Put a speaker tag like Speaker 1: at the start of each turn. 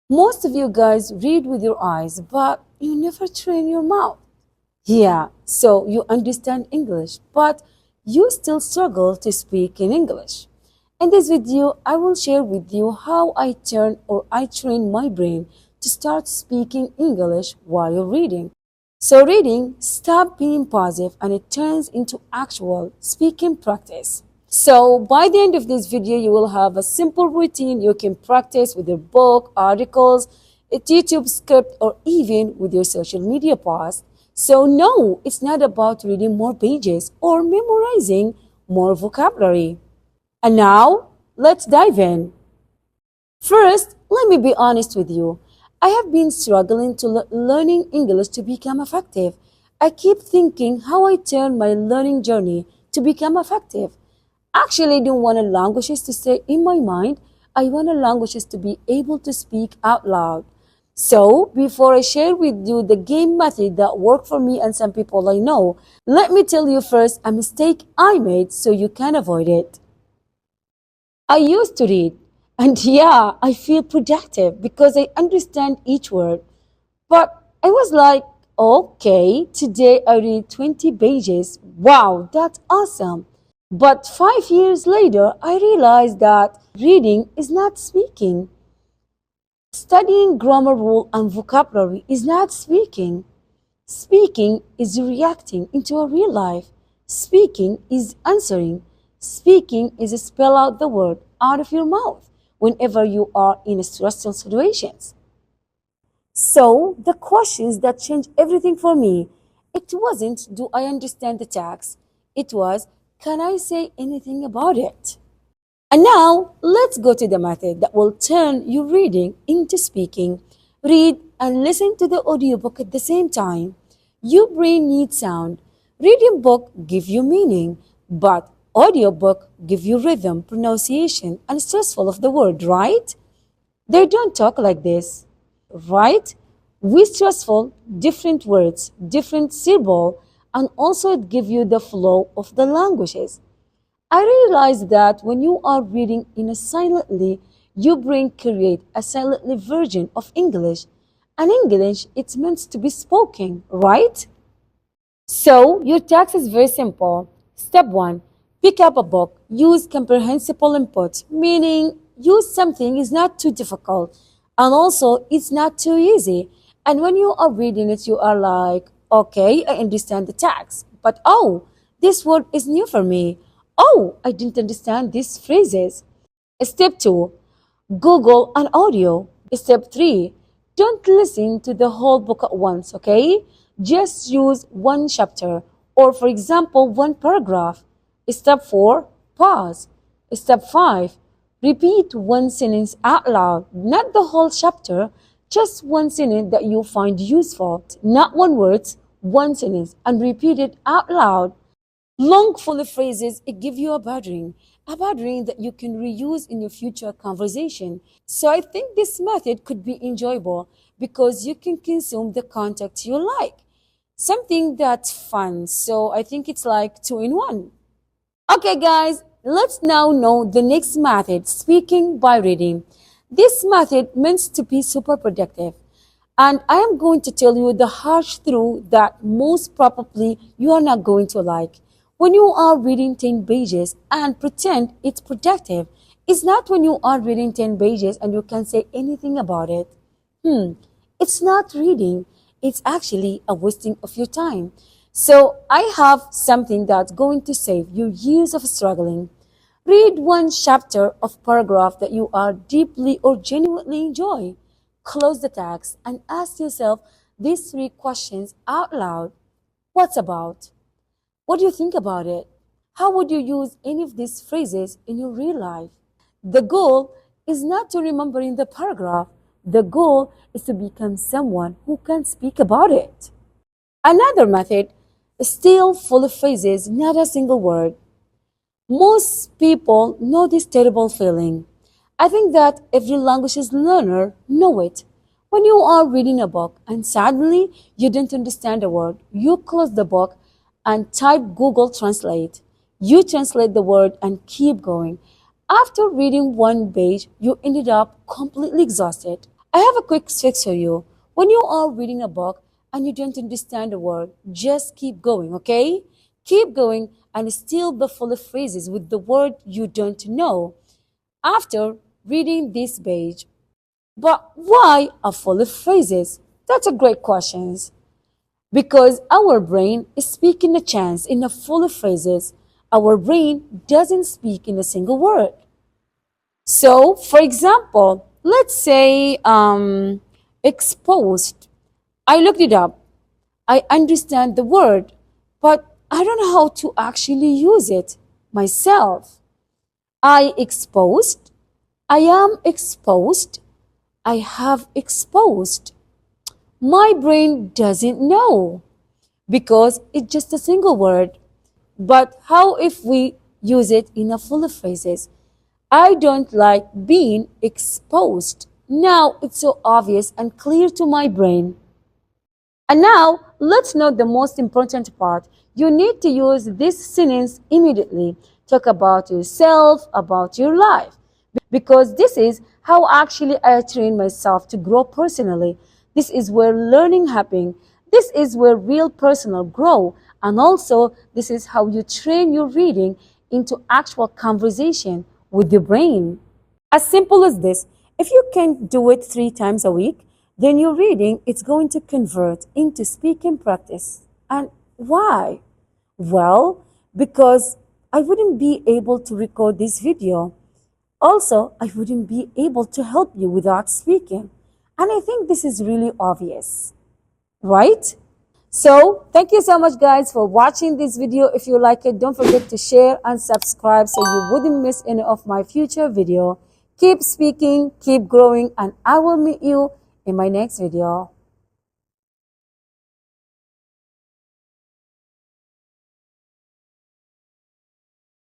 Speaker 1: Most of you guys read with your eyes, but you never train your mouth. Yeah, so you understand English, but you still struggle to speak in English. In this video, I will share with you how I train my brain to start speaking English while reading. So reading stops being passive and it turns into actual speaking practice. So by the end of this video, you will have a simple routine you can practice with your book, articles, a YouTube script, or even with your social media posts. So no, it's not about reading more pages or memorizing more vocabulary. And now, let's dive in. First, let me be honest with you. I have been struggling to learning English to become effective. I keep thinking how I turn my learning journey to become effective. Actually, I don't want languages to stay in my mind. I want languages to be able to speak out loud. So, before I share with you the game method that worked for me and some people I know, let me tell you first a mistake I made so you can avoid it. I used to read, and yeah, I feel productive because I understand each word. But I was like, okay, today I read 20 pages. Wow, that's awesome. But 5 years later, I realized that reading is not speaking. Studying grammar rule and vocabulary is not speaking. Speaking is reacting into a real life. Speaking is answering. Speaking is spell out the word out of your mouth whenever you are in stressful situations. So, the questions that changed everything for me, it wasn't, do I understand the text? It was, can I say anything about it? And now, let's go to the method that will turn your reading into speaking. Read and listen to the audiobook at the same time. Your brain needs sound. Reading book give you meaning, but audiobook give you rhythm, pronunciation, and stressful of the word, right? They don't talk like this, right? We stressful different words, different syllable, and also it give you the flow of the languages. I realized that when you are reading in a silently, your brain create a silently version of English. And English, it's meant to be spoken, right? So, your task is very simple. Step 1. Pick up a book. Use comprehensible input, meaning use something is not too difficult and also it's not too easy. And when you are reading it, you are like, okay, I understand the text, but oh, this word is new for me. Oh, I didn't understand these phrases. Step 2. Google an audio. Step 3. Don't listen to the whole book at once, okay? Just use one chapter or, for example, one paragraph. Step 4. Pause. Step 5. Repeat one sentence out loud, not the whole chapter, just one sentence that you find useful, not one word, one sentence, and repeat it out loud. Long full of phrases, it gives you a pattern that you can reuse in your future conversation. So I think this method could be enjoyable because you can consume the content you like. Something that's fun. So I think it's like 2 in 1. Okay, guys, let's now know the next method, speaking by reading. This method means to be super productive. And I am going to tell you the harsh truth that most probably you are not going to like. When you are reading 10 pages and pretend it's productive, it's not when you are reading 10 pages and you can say anything about it. It's not reading, it's actually a wasting of your time. So I have something that's going to save you years of struggling. Read one chapter of paragraph that you are deeply or genuinely enjoy. Close the text and ask yourself these 3 questions out loud. What's about? What do you think about it? How would you use any of these phrases in your real life? The goal is not to remember in the paragraph. The goal is to become someone who can speak about it. Another method is still full of phrases, not a single word. Most people know this terrible feeling. I think that every languages learner know it. When you are reading a book and suddenly you don't understand a word, you close the book and type Google Translate. You translate the word and keep going. After reading one page, you ended up completely exhausted. I have a quick fix for you. When you are reading a book and you don't understand a word, just keep going, okay? Keep going and still be full of phrases with the word you don't know after reading this page. But why are full of phrases? That's a great question. Because our brain is speaking a chance in a full of phrases. Our brain doesn't speak in a single word. So, for example, let's say exposed. I looked it up. I understand the word, but I don't know how to actually use it myself. I exposed. I am exposed. I have exposed. My brain doesn't know because it's just a single word. But how if we use it in a full of phrases? I don't like being exposed. Now it's so obvious and clear to my brain. And now let's note the most important part. You need to use this sentence immediately. Talk about yourself, about your life. Because this is how actually I train myself to grow personally. This is where learning happens. This is where real personal grow. And also, this is how you train your reading into actual conversation with your brain. As simple as this, if you can do it 3 times a week, then your reading is going to convert into speaking practice. And why? Well, because I wouldn't be able to record this video. Also, I wouldn't be able to help you without speaking. And I think this is really obvious, right? So, thank you so much guys for watching this video. If you like it, don't forget to share and subscribe so you wouldn't miss any of my future video. Keep speaking, keep growing, and I will meet you in my next video.